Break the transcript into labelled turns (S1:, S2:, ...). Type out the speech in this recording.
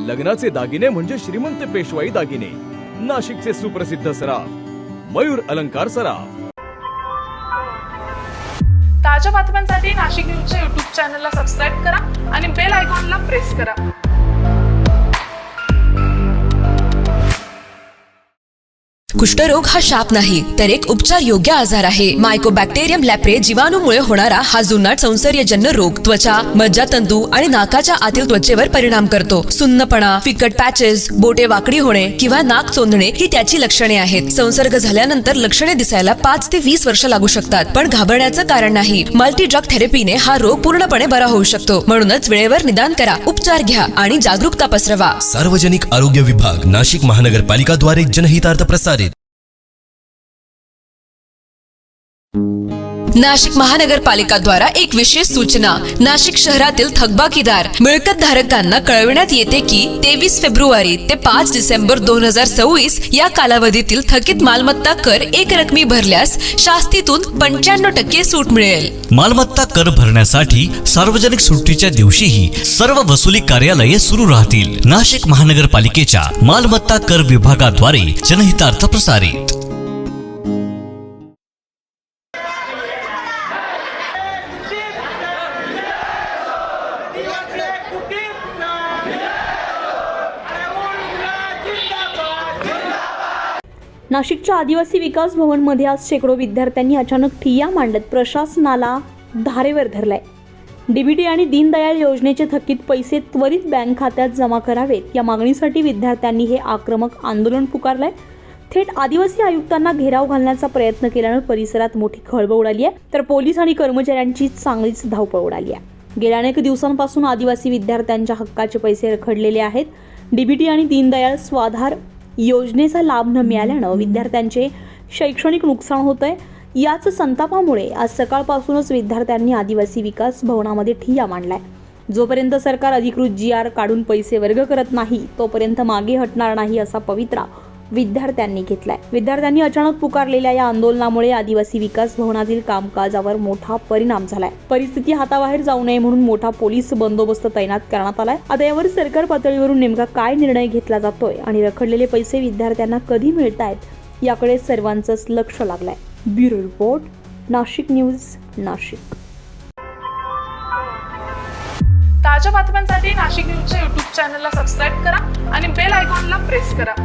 S1: लग्नाचे दागिने म्हणजे श्रीमंत पेशवाई दागिने, नाशिकचे सुप्रसिद्ध सराफ मयूर अलंकार सराफ।
S2: ताज्या बातम्यांसाठी नाशिक न्यूजच्या YouTube चॅनलला सबस्क्राईब करा आणि बेल आयकॉनला प्रेस करा।
S3: कुष्ठरोग हा शाप नाही तर एक उपचार योग्य आजार आहे। मायकोबॅक्टेरियम लॅप्रे जीवाणूमुळे होणारा हा जुनाट संसर्गजन्य रोग त्वचा, मज्जातंतू आणि नाकाच्या आतील त्वचेवर परिणाम करतो। सुन्नपणा, फिकट पॅचेस, बोटे वाकडी होणे किंवा नाक चोंदणे ही त्याची लक्षणे आहेत। संसर्ग झाल्यानंतर लक्षणे दिसायला 5 ते 20 वर्ष लागू शकतात, पण घाबरण्याचं कारण नाही। मल्टी ड्रग थेरपीने हा रोग पूर्णपणे बरा होऊ शकतो। म्हणूनच वेळेवर निदान करा, उपचार घ्या आणि जागरूकता पसरवा।
S4: सार्वजनिक आरोग्य विभाग, नाशिक महानगरपालिका द्वारे जनहितार्थ प्रसारित।
S3: नाशिक महानगरपालिका द्वारा एक विशेष सूचना। नाशिक शहरातील थकबाकीदार मिळकत धारकांना कळविण्यात येते की 23 फेब्रुवारी ते 5 डिसेंबर 2024 या कालावधीतील थकीत मालमत्ता कर एक रकमी भरल्यास शास्तीतून 95% सूट मिळेल।
S5: मालमत्ता कर भरण्यासाठी सार्वजनिक सुट्टीच्या दिवशीही सर्व वसुली कार्यालये सुरू राहतील। नाशिक महानगरपालिकेच्या मालमत्ता कर विभागाद्वारे जनहितार्थ प्रसारित।
S6: नाशिकच्या आदिवासी विकास भवनमध्ये आज शेकडो विद्यार्थ्यांनी अचानक ठिय्या मांडत प्रशासनाला धारेवर धरलाय। डीबीटी आणि दीनदयाळ योजनेचे थकीत पैसे त्वरित बँक खात्यात जमा करावेत या मागणीसाठी विद्यार्थ्यांनी हे आक्रमक आंदोलन पुकारलंय। थेट आदिवासी आयुक्तांना घेराव घालण्याचा प्रयत्न केल्यानं परिसरात मोठी खळबळ उडाली आहे, तर पोलीस आणि कर्मचाऱ्यांची चांगलीच धावपळ उडाली आहे। गेल्या अनेक दिवसांपासून आदिवासी विद्यार्थ्यांच्या हक्काचे पैसे रखडलेले आहेत। डीबीटी आणि दीनदयाळ स्वाधार योजनेचा लाभ न मिळाल्यानं विद्यार्थ्यांचे शैक्षणिक नुकसान होतंय। याच संतापामुळे आज सकाळपासूनच विद्यार्थ्यांनी आदिवासी विकास भवनामध्ये ठिय्या मांडलाय। जोपर्यंत सरकार अधिकृत GR काढून पैसे वर्ग करत नाही तोपर्यंत मागे हटणार नाही असा पवित्रा विद्यार्थ्यांनी घेतलाय। विद्यार्थ्यांनी अचानक पुकारलेल्या या आंदोलनामुळे आदिवासी विकास भवनातील कामकाजावर मोठा परिणाम झालाय। परिस्थिती हाताबाहेर जाऊ नये म्हणून मोठा पोलीस बंदोबस्त तैनात करण्यात आलाय। आता यावर सरकार पातळीवरून नेमका काय निर्णय घेतला जातोय आणि रखडलेले पैसे विद्यार्थ्यांना कधी मिळतायत याकडे सर्वांचंच लक्ष लागलंय। Bureau report, Nashik news, Nashik.
S2: ताज्या बातम्यांसाठी नाशिक न्यूजच्या YouTube चॅनलला सबस्क्राईब करा आणि बेल आयकॉनला प्रेस करा।